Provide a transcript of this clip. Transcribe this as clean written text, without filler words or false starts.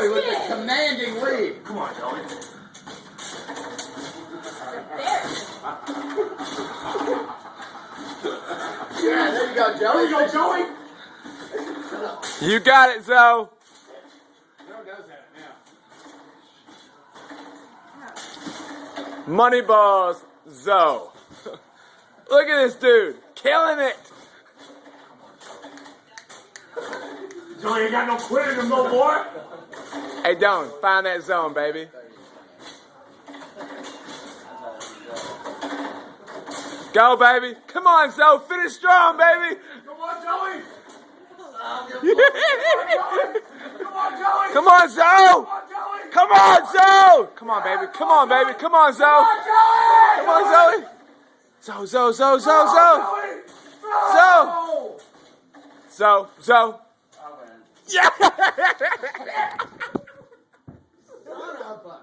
Joey with the commanding lead. Come on, Joey. Yeah, there you go, Joey. There you go, Joey. You got it, Zoe. Money balls, Zoe. Look at this dude, killing it. Joey ain't got no quit in him no more. Hey, Don, find that zone, baby. Go, baby. Come on, Zoe. Finish strong, baby. Come on, Joey. Come on, Zoe. Come on, Zoe. Come on, baby. Come on, baby. Come on, Zoe. Come on, Zoe. Zoe. Zoe. Yeah. Son of a-